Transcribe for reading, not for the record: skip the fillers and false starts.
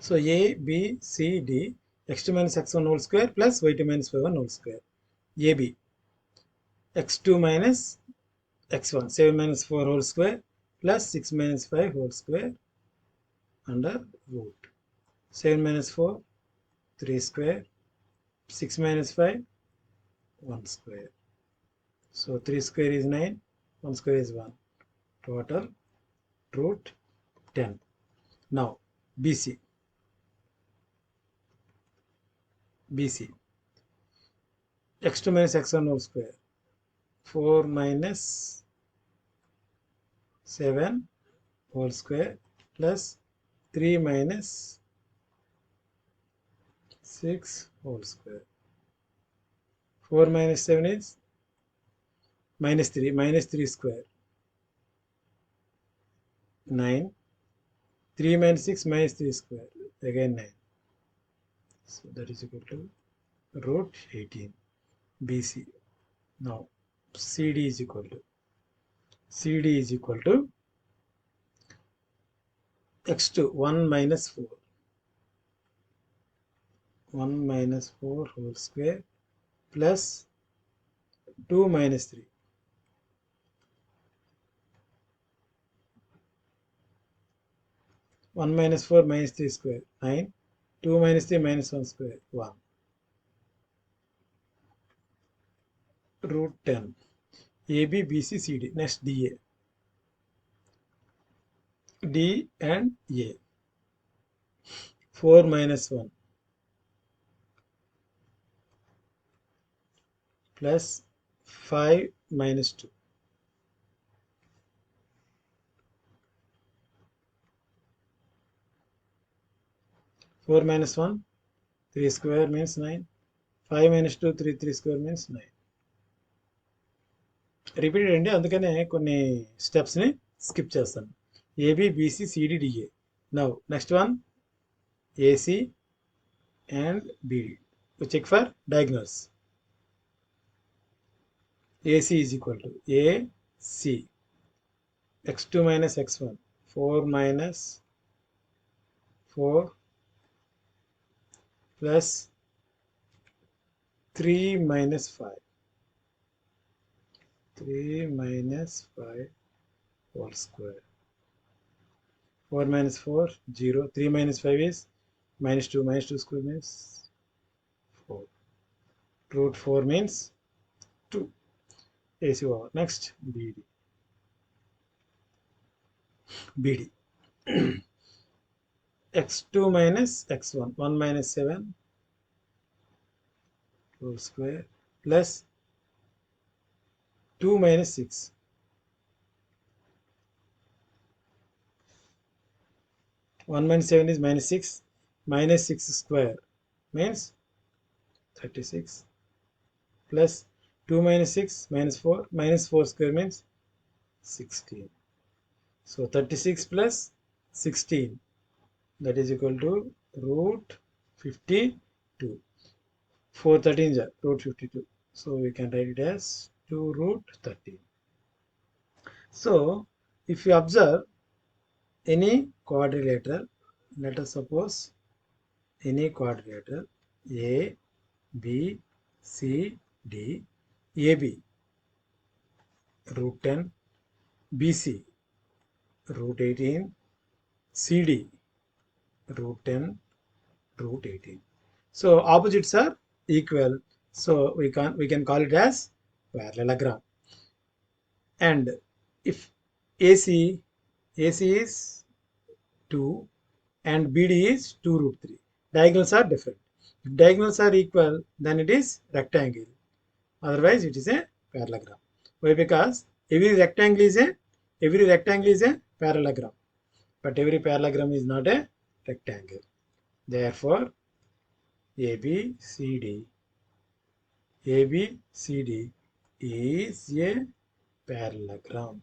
So A, B, C, D, x2 minus x1 whole square plus y2 minus y1 whole square. AB, x2 minus x1, 7 minus 4 whole square plus 6 minus 5 whole square under root. 7 minus 4, 3 square, 6 minus 5, 1 square. So 3 square is 9, 1 square is 1. Total root 10. Now BC. x2 minus x1 whole square. 4 minus 7 whole square plus 3 minus 6 whole square. 4 minus 7 is minus 3 square. 9. 3 minus 6 minus 3 square. Again 9. So that is equal to root 18. BC. Now CD is equal to x2 1 minus 4. 1 minus 4 whole square plus 2 minus 3. 1 minus 4 minus 3 square 9. 2 minus 3 minus 1 square 1. Root 10. AB, BC, CD. Next DA. D and A. 4 minus 1 plus 5 minus 2. 4 minus 1, 3 square means 9. 5 minus 2, 3 square means 9. Repeated అండి, అందుకనే కొన్ని స్టెప్స్ని skip చేస్తాను. AB, BC, CD, DA. Now next one AC and BD. We check for diagonals. AC is equal to AC, x2 minus x1, 4 minus 4 plus 3 minus 5. 3 minus 5 whole square. 4 minus 4, 0. 3 minus 5 is minus 2. Minus 2 square means 4. Root 4 means 2. AC over. Next, BD. x2 minus x1. 1 minus 7 whole square plus 2 minus 6. 1 minus 7 is minus 6. Minus 6 square means 36 plus 2 minus 6 minus 4. Minus 4 square means 16. So 36 plus 16, that is equal to root 52. 4 13s are root 52. So we can write it as 2 root 13. So if you observe any quadrilateral, let us suppose any quadrilateral A, B, C, D, AB root 10, BC root 18, CD root 10, root 18. So opposites are equal. So we can call it as parallelogram. And if AC is 2 and BD is 2 root 3. Diagonals are different. If diagonals are equal, then it is rectangle. Otherwise, it is a parallelogram. Why? Because every rectangle is a parallelogram. But every parallelogram is not a rectangle. Therefore, ABCD is a parallelogram.